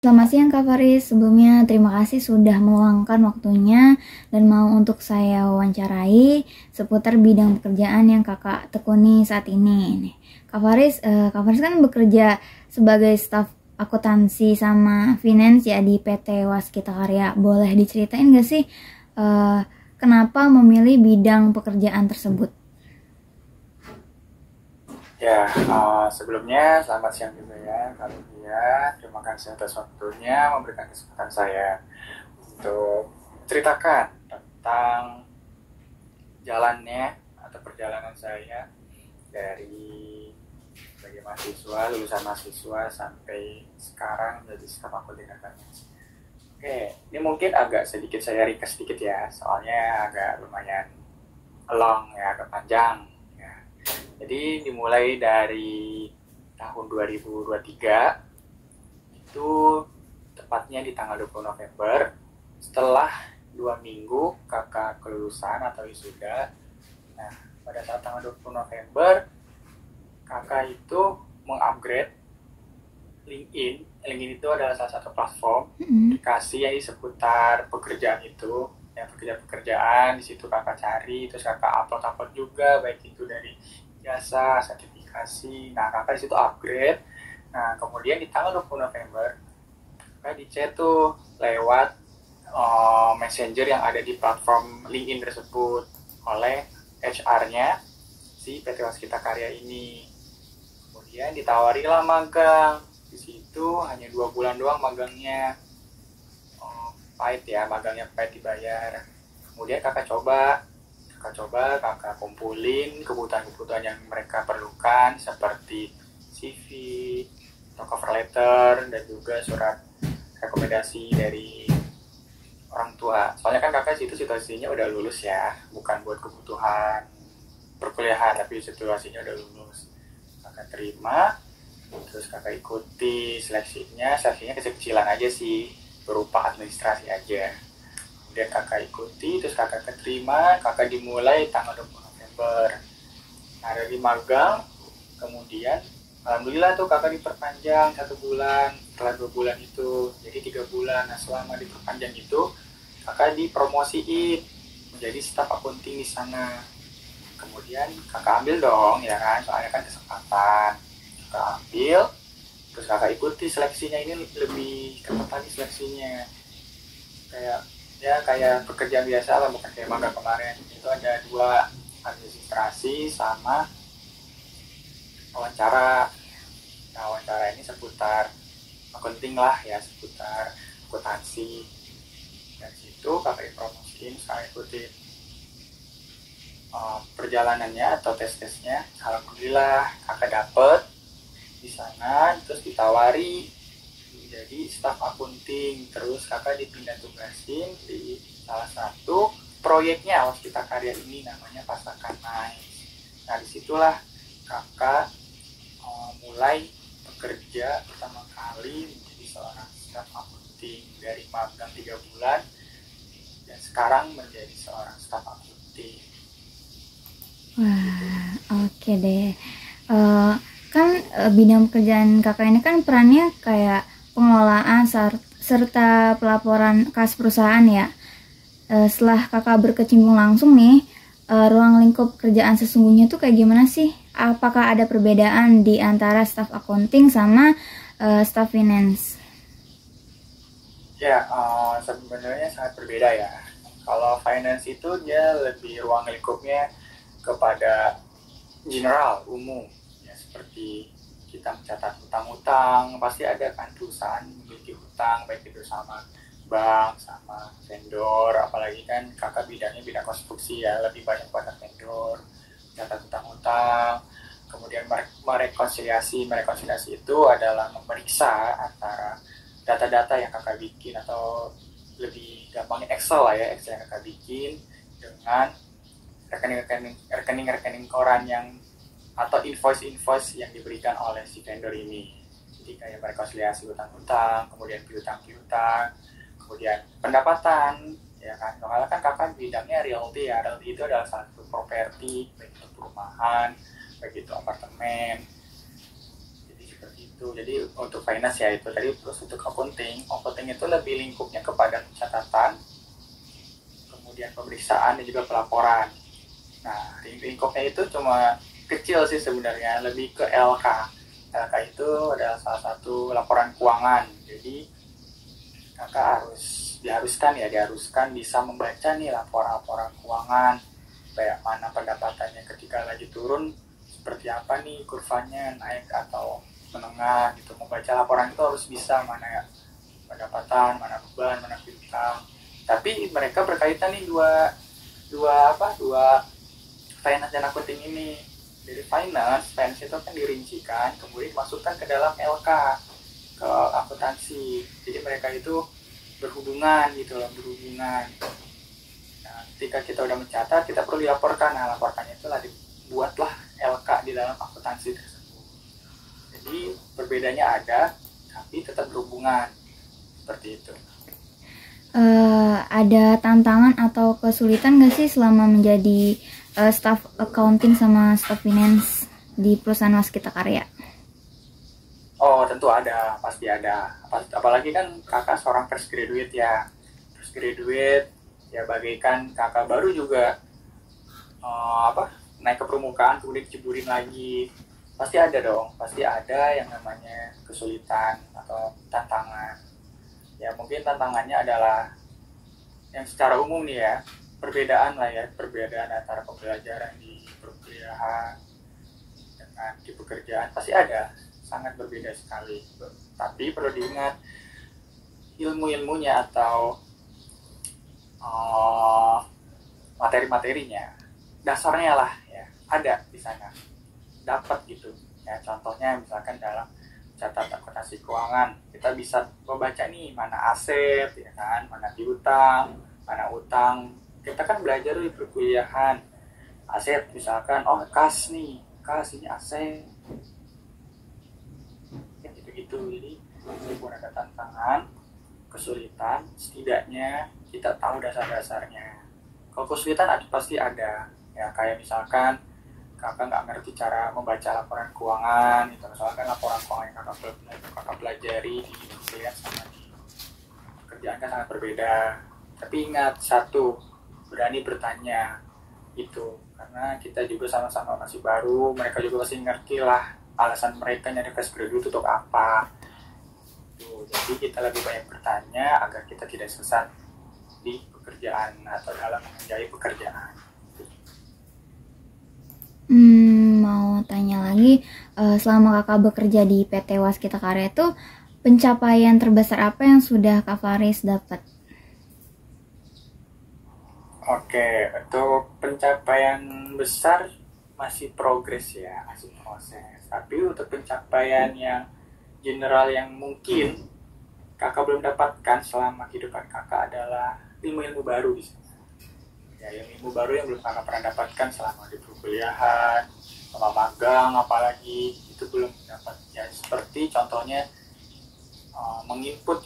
Selamat siang Kak Faris, sebelumnya terima kasih sudah meluangkan waktunya dan mau untuk saya wawancarai seputar bidang pekerjaan yang Kakak tekuni saat ini. Kak Faris kan bekerja sebagai staf akuntansi sama finance ya di PT Waskita Karya. Boleh diceritain gak sih kenapa memilih bidang pekerjaan tersebut? Ya, sebelumnya selamat siang juga ya, Kak Lucia. Terima kasih atas waktunya memberikan kesempatan saya untuk ceritakan tentang jalannya atau perjalanan saya dari sebagai mahasiswa, lulusan mahasiswa sampai sekarang jadi staf akunting akuntansi. Oke, ini mungkin agak sedikit saya ringkas sedikit ya, soalnya agak lumayan long ya, agak panjang. Jadi dimulai dari tahun 2023, itu tepatnya di tanggal 20 November, setelah 2 minggu kakak kelulusan atau wisuda. Nah, pada saat tanggal 20 November, kakak itu mengupgrade LinkedIn. LinkedIn itu adalah salah satu platform aplikasi yang seputar pekerjaan itu. Yang pekerjaan di situ kakak cari, terus kakak upload juga, baik itu dari jasa, sertifikasi. Nah, kakak di situ upgrade. Nah, kemudian di tanggal 20 November, kakak di chat tuh lewat messenger yang ada di platform LinkedIn tersebut oleh HR-nya si PT Waskita Karya ini. Kemudian ditawarilah magang. Di situ hanya 2 bulan doang magangnya. Pahit ya, magangnya pahit dibayar. Kemudian kakak coba, kakak kumpulin kebutuhan-kebutuhan yang mereka perlukan seperti CV, atau cover letter, dan juga surat rekomendasi dari orang tua. Soalnya kan kakak situ situasinya udah lulus ya, bukan buat kebutuhan perkuliahan, tapi situasinya udah lulus. Kakak terima, terus kakak ikuti seleksinya kecil-kecilan aja sih, berupa administrasi aja. Kemudian kakak ikuti, terus kakak keterima, kakak dimulai tanggal 20 November. Nah, dari magang, kemudian alhamdulillah tuh kakak diperpanjang 1 bulan, setelah 2 bulan itu, jadi 3 bulan. Nah, selama diperpanjang itu, kakak dipromosiin menjadi staf akunting di sana. Kemudian kakak ambil dong, ya kan, soalnya kan kesempatan. Kakak ambil, terus kakak ikuti seleksinya. Ini lebih ketat lagi seleksinya. Kayak pekerjaan biasa lah, bukan kayak magang kemarin. Itu ada 2, administrasi sama wawancara. Nah, wawancara ini seputar akunting lah ya, seputar akuntansi. Dari situ kakak dipromosiin, saya ikuti perjalanannya atau tes-tesnya. Alhamdulillah kakak dapet di sana, terus ditawari jadi staf akunting. Terus kakak dipindah tugasin di salah satu proyeknya Waskita Karya ini, namanya Pasakan Nice. Nah, disitulah kakak mulai bekerja pertama kali menjadi seorang staf akunting, dari magang 3 bulan dan sekarang menjadi seorang staf akunting. Wah, oke deh. Bidang pekerjaan kakak ini kan perannya kayak pengelolaan serta pelaporan kas perusahaan ya. Setelah kakak berkecimpung langsung nih, ruang lingkup kerjaan sesungguhnya tuh kayak gimana sih? Apakah ada perbedaan di antara staff accounting sama staff finance? Ya, sebenarnya sangat berbeda ya. Kalau finance itu dia lebih ruang lingkupnya kepada general, umum. Ya, seperti kita mencatat hutang-hutang, pasti ada kan perusahaan memiliki hutang, baik itu sama bank, sama vendor. Apalagi kan kakak bidangnya bidang konstruksi ya, lebih banyak pada vendor, mencatat hutang-hutang. Kemudian merekonsiliasi itu adalah memeriksa antara data-data yang kakak bikin, atau lebih gampangnya Excel lah ya, Excel yang kakak bikin dengan rekening koran yang atau invoice yang diberikan oleh si vendor ini. Jadi kayak merekonsiliasi hutang-hutang, kemudian piutang, kemudian pendapatan, ya kan. Soalnya kan kakak bidangnya realty ya, realty itu adalah satu properti, baik itu perumahan, baik itu apartemen. Jadi seperti itu. Itu jadi untuk finance ya itu tadi. Terus untuk accounting itu lebih lingkupnya kepada catatan, kemudian pemeriksaan dan juga pelaporan. Nah, lingkupnya itu cuma kecil sih sebenarnya, lebih ke LK. LK itu adalah salah satu laporan keuangan. Jadi kakak diharuskan bisa membaca nih laporan keuangan, kayak mana pendapatannya ketika lagi turun, seperti apa nih kurvanya, naik atau menengah gitu. Membaca laporan itu harus bisa, mana pendapatan, mana beban, mana piutang. Tapi mereka berkaitan nih dua finance dan accounting ini. Dari finance itu kan dirincikan, kemudian dimasukkan ke dalam LK, ke akuntansi. Jadi mereka itu berhubungan gitu loh, berhubungan. Nah, ketika kita udah mencatat, kita perlu dilaporkan. Nah, laporkannya itulah dibuatlah LK di dalam akuntansi tersebut. Jadi perbedaannya ada, tapi tetap berhubungan. Seperti itu. Ada tantangan atau kesulitan nggak sih selama menjadi staff accounting sama staff finance di perusahaan Waskita Karya? Oh, tentu ada, pasti ada. Apalagi kan kakak seorang fresh graduate ya. Fresh graduate ya, bagaikan kakak baru juga naik ke permukaan kemudian diceburin lagi. Pasti ada dong, pasti ada yang namanya kesulitan atau tantangan. Ya mungkin tantangannya adalah yang secara umum nih ya, perbedaan antara pembelajaran di perkuliahan dengan di pekerjaan pasti ada, sangat berbeda sekali. Tapi perlu diingat, ilmu-ilmunya atau materi-materinya, dasarnya lah ya, ada di sana, dapat gitu ya. Contohnya misalkan dalam catatan akuntansi keuangan, kita bisa membaca nih mana aset ya kan, mana piutang, mana utang. Kita kan belajar di perkuliahan, aset misalkan, oh kas ini aset, ya gitu. Jadi meskipun ada tantangan, kesulitan, setidaknya kita tahu dasar-dasarnya. Kalau kesulitan pasti ada ya, kayak misalkan kakak nggak ngerti cara membaca laporan keuangan gitu. Misalkan laporan keuangan yang kakak pelajari di kuliah sama di pekerjaan kan sangat berbeda. Tapi ingat satu, berani bertanya itu, karena kita juga sama-sama masih baru, mereka juga pasti ngerti lah alasan mereka nyari fresh graduate untuk apa. Tuh, jadi kita lebih banyak bertanya agar kita tidak sesat di pekerjaan atau dalam mengerjakan pekerjaan. Mau tanya lagi, selama kakak bekerja di PT Waskita Karya itu, pencapaian terbesar apa yang sudah Kak Faris dapat? Oke, untuk pencapaian besar masih progres ya, masih proses. Tapi untuk pencapaian yang general yang mungkin kakak belum dapatkan selama kehidupan kakak adalah ilmu-ilmu baru di sana. Ya, ilmu baru yang belum kakak pernah dapatkan selama di perkuliahan, sama magang apalagi, itu belum dapat. Ya seperti contohnya menginput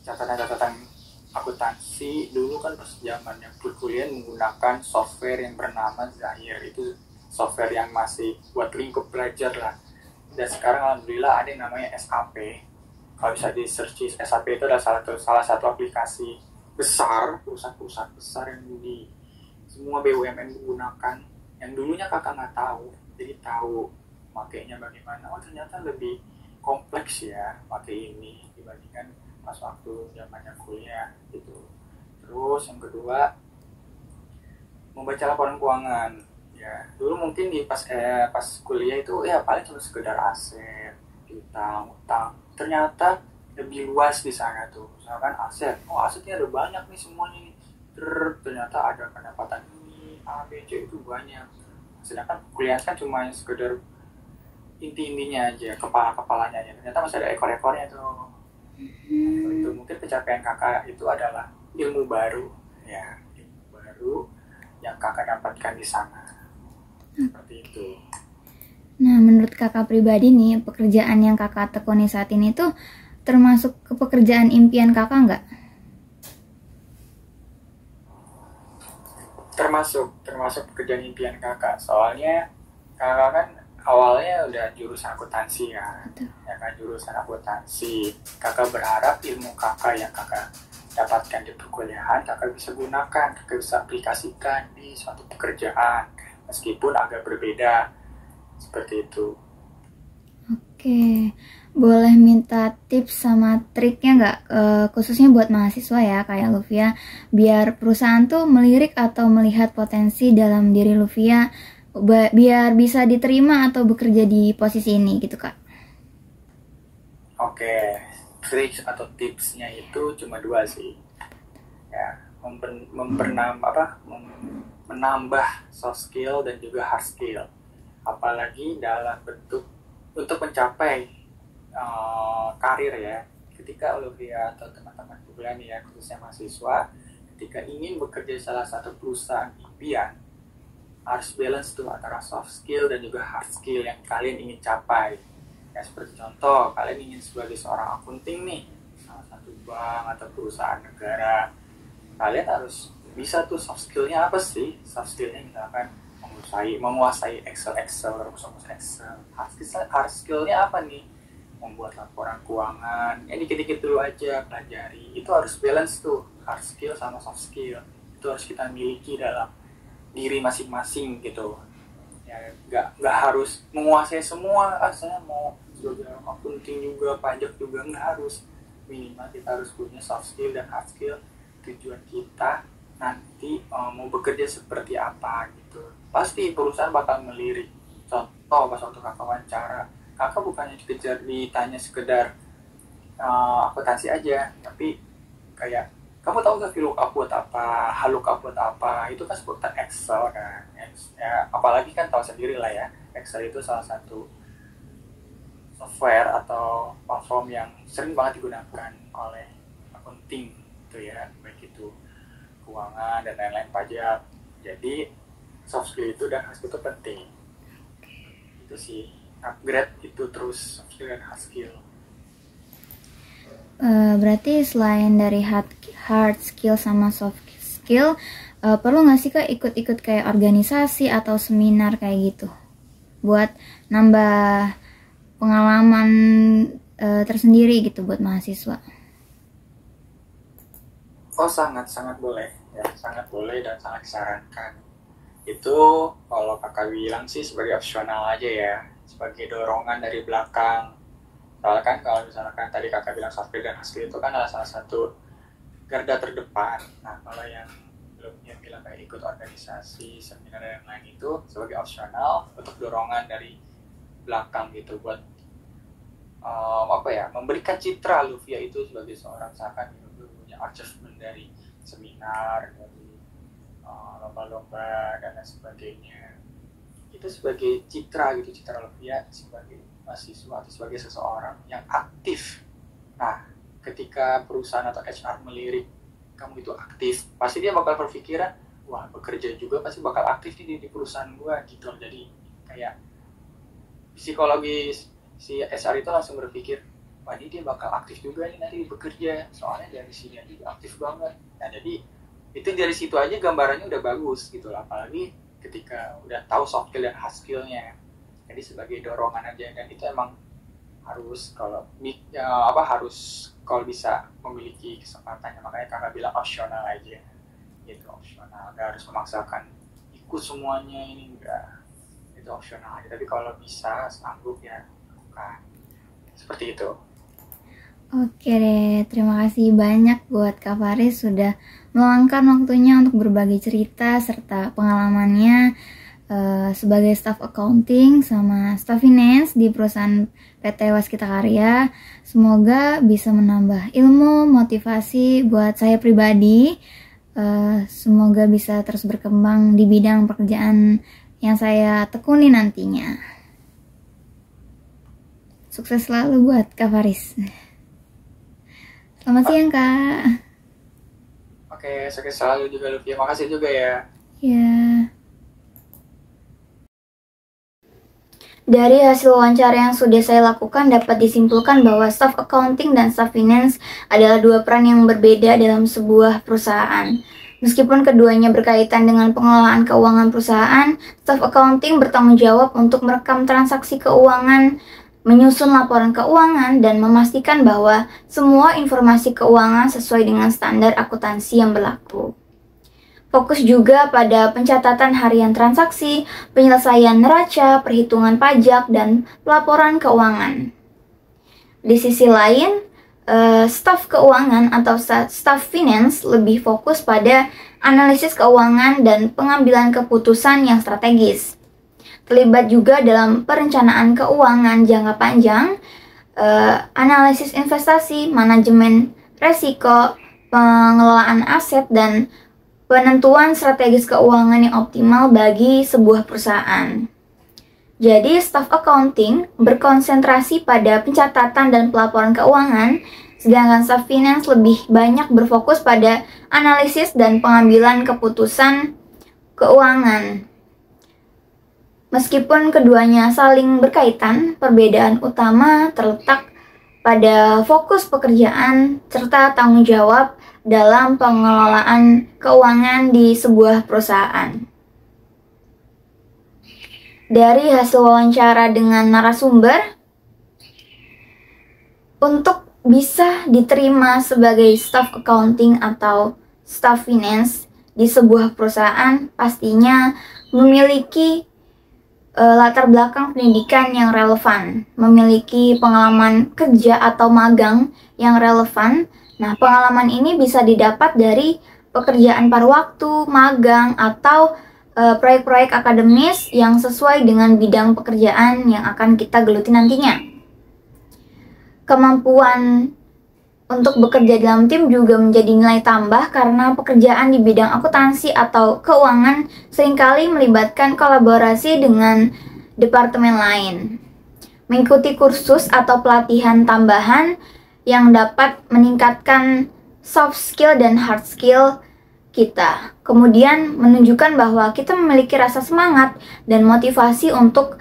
catatan-catatan akuntansi. Dulu kan pas zamannya perkuliahan menggunakan software yang bernama Zahir. Itu software yang masih buat lingkup belajar lah. Dan sekarang alhamdulillah ada yang namanya SAP. Kalau bisa di search, SAP itu adalah salah satu aplikasi besar, perusahaan besar yang di semua BUMN menggunakan, yang dulunya kakak nggak tahu, jadi tahu makainya bagaimana. Oh ternyata lebih kompleks ya pakai ini dibandingkan pas waktu zamannya kuliah gitu. Terus yang kedua, membaca laporan keuangan ya. Dulu mungkin di pas kuliah itu ya paling cuma sekedar aset, piutang, utang. Ternyata lebih luas di sana tuh. Misalkan asetnya ada banyak nih semuanya nih. Ternyata ada pendapatan ini, A, B, C itu banyak. Sedangkan kuliah kan cuma sekedar inti-intinya aja, kepala-kepalanya aja. Ternyata masih ada ekor-ekornya tuh. Itu mungkin pencapaian kakak itu adalah ilmu baru ya, ilmu baru yang kakak dapatkan di sana. Seperti itu. Nah, menurut kakak pribadi nih, pekerjaan yang kakak tekuni saat ini tuh termasuk ke pekerjaan impian kakak nggak? Termasuk pekerjaan impian kakak. Soalnya kakak kan awalnya udah jurusan akuntansi ya, Betul. ya kan, jurusan akuntansi. Kakak berharap ilmu kakak yang kakak dapatkan di perkuliahan kakak bisa gunakan, kakak bisa aplikasikan di suatu pekerjaan meskipun agak berbeda, seperti itu. Oke, boleh minta tips sama triknya nggak, khususnya buat mahasiswa ya kayak Luvia, biar perusahaan tuh melirik atau melihat potensi dalam diri Luvia, biar bisa diterima atau bekerja di posisi ini gitu Kak. Oke, trik atau tipsnya itu cuma dua sih. Ya, menambah soft skill dan juga hard skill. Apalagi dalam bentuk untuk mencapai karir ya. Ketika Olivia atau teman-teman kuliah nih ya, khususnya mahasiswa, ketika ingin bekerja di salah satu perusahaan impian, harus balance tuh antara soft skill dan juga hard skill yang kalian ingin capai. Ya, seperti contoh, kalian ingin sebagai seorang akunting nih, salah satu bank atau perusahaan negara, kalian harus bisa tuh soft skillnya apa sih? Soft skillnya misalkan menguasai Excel, rumus Excel. Hard skillnya apa nih? Membuat laporan keuangan. Ya dikit-dikit dulu aja pelajari. Itu harus balance tuh, hard skill sama soft skill. Itu harus kita miliki dalam diri masing-masing gitu. Ya nggak harus menguasai semua. Saya mau sebagai orang akunting juga, pajak juga, nggak harus. Minimal kita harus punya soft skill dan hard skill. Tujuan kita nanti mau bekerja seperti apa gitu. Pasti perusahaan bakal melirik. Contoh pas waktu kakak wawancara, kakak bukannya ditanya sekedar akuntansi aja, tapi kayak kamu tahu nggak VLOOKUP buat apa, HLOOKUP buat apa, itu kan sebutan Excel kan. Ya, apalagi kan tahu sendiri lah ya, Excel itu salah satu software atau platform yang sering banget digunakan oleh akunting itu ya, baik itu keuangan dan lain-lain, pajak. Jadi soft skill itu dan hard skill itu penting. Itu sih, upgrade itu terus soft skill dan hard skill. Berarti selain dari hard skill sama soft skill, perlu nggak sih Kak ikut-ikut kayak organisasi atau seminar kayak gitu buat nambah pengalaman tersendiri gitu buat mahasiswa? Oh, sangat boleh ya, sangat boleh dan sangat disarankan. Itu kalau kakak bilang sih sebagai opsional aja ya, sebagai dorongan dari belakang. Soalnya kan kalau misalkan tadi kakak bilang soft skill dan hard skill itu kan adalah salah satu garda terdepan. Nah, kalau yang belum yang bilang kayak ikut organisasi, seminar dan lain itu sebagai opsional untuk dorongan dari belakang gitu, buat memberikan citra Luvia itu sebagai seorang misalkan punya achievement dari seminar, dari lomba-lomba dan lain sebagainya. Itu sebagai citra gitu, citra Luvia sebagai mahasiswa atau sebagai seseorang yang aktif. Nah, ketika perusahaan atau HR melirik kamu itu aktif, pasti dia bakal berpikiran, wah bekerja juga pasti bakal aktif di perusahaan gua gitu. Jadi kayak psikologis si HR itu langsung berpikir, wah ini dia bakal aktif juga nih nanti bekerja, soalnya dari sini aja aktif banget. Nah, jadi itu dari situ aja gambarannya udah bagus gitu lah, apalagi ketika udah tahu soft skill dan hard skillnya. Jadi sebagai dorongan aja, dan itu emang harus kalau bisa memiliki kesempatannya. Makanya kakak bilang opsional aja gitu, opsional, nggak harus memaksakan ikut semuanya, ini enggak, itu opsional aja. Tapi kalau bisa sanggup ya lakukan seperti itu. Oke deh, terima kasih banyak buat Kak Faris sudah meluangkan waktunya untuk berbagi cerita serta pengalamannya sebagai staff accounting sama staff finance di perusahaan PT Waskita Karya. Semoga bisa menambah ilmu, motivasi buat saya pribadi. Semoga bisa terus berkembang di bidang pekerjaan yang saya tekuni nantinya. Sukses selalu buat Kak Faris. Selamat siang Kak. Oke, sukses selalu juga Luvia. Makasih juga ya. Ya. Dari hasil wawancara yang sudah saya lakukan dapat disimpulkan bahwa staff accounting dan staff finance adalah dua peran yang berbeda dalam sebuah perusahaan. Meskipun keduanya berkaitan dengan pengelolaan keuangan perusahaan, staff accounting bertanggung jawab untuk merekam transaksi keuangan, menyusun laporan keuangan, dan memastikan bahwa semua informasi keuangan sesuai dengan standar akuntansi yang berlaku. Fokus juga pada pencatatan harian transaksi, penyelesaian neraca, perhitungan pajak, dan pelaporan keuangan. Di sisi lain, staf keuangan atau staf finance lebih fokus pada analisis keuangan dan pengambilan keputusan yang strategis. Terlibat juga dalam perencanaan keuangan jangka panjang, analisis investasi, manajemen resiko, pengelolaan aset, dan penentuan strategis keuangan yang optimal bagi sebuah perusahaan. Jadi, staff accounting berkonsentrasi pada pencatatan dan pelaporan keuangan, sedangkan staff finance lebih banyak berfokus pada analisis dan pengambilan keputusan keuangan. Meskipun keduanya saling berkaitan, perbedaan utama terletak pada fokus pekerjaan serta tanggung jawab dalam pengelolaan keuangan di sebuah perusahaan. Dari hasil wawancara dengan narasumber, untuk bisa diterima sebagai staff accounting atau staff finance di sebuah perusahaan pastinya memiliki latar belakang pendidikan yang relevan, memiliki pengalaman kerja atau magang yang relevan. Nah, pengalaman ini bisa didapat dari pekerjaan paruh waktu, magang, atau proyek-proyek akademis yang sesuai dengan bidang pekerjaan yang akan kita geluti nantinya. Kemampuan untuk bekerja dalam tim juga menjadi nilai tambah karena pekerjaan di bidang akuntansi atau keuangan seringkali melibatkan kolaborasi dengan departemen lain. Mengikuti kursus atau pelatihan tambahan yang dapat meningkatkan soft skill dan hard skill kita. Kemudian menunjukkan bahwa kita memiliki rasa semangat dan motivasi untuk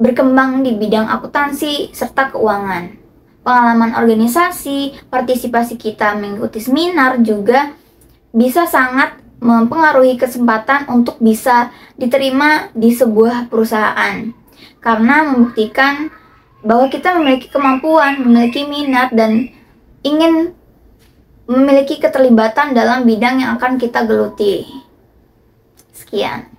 berkembang di bidang akuntansi serta keuangan. Pengalaman organisasi, partisipasi kita mengikuti seminar juga bisa sangat mempengaruhi kesempatan untuk bisa diterima di sebuah perusahaan. Karena membuktikan bahwa kita memiliki kemampuan, memiliki minat, dan ingin memiliki keterlibatan dalam bidang yang akan kita geluti. Sekian.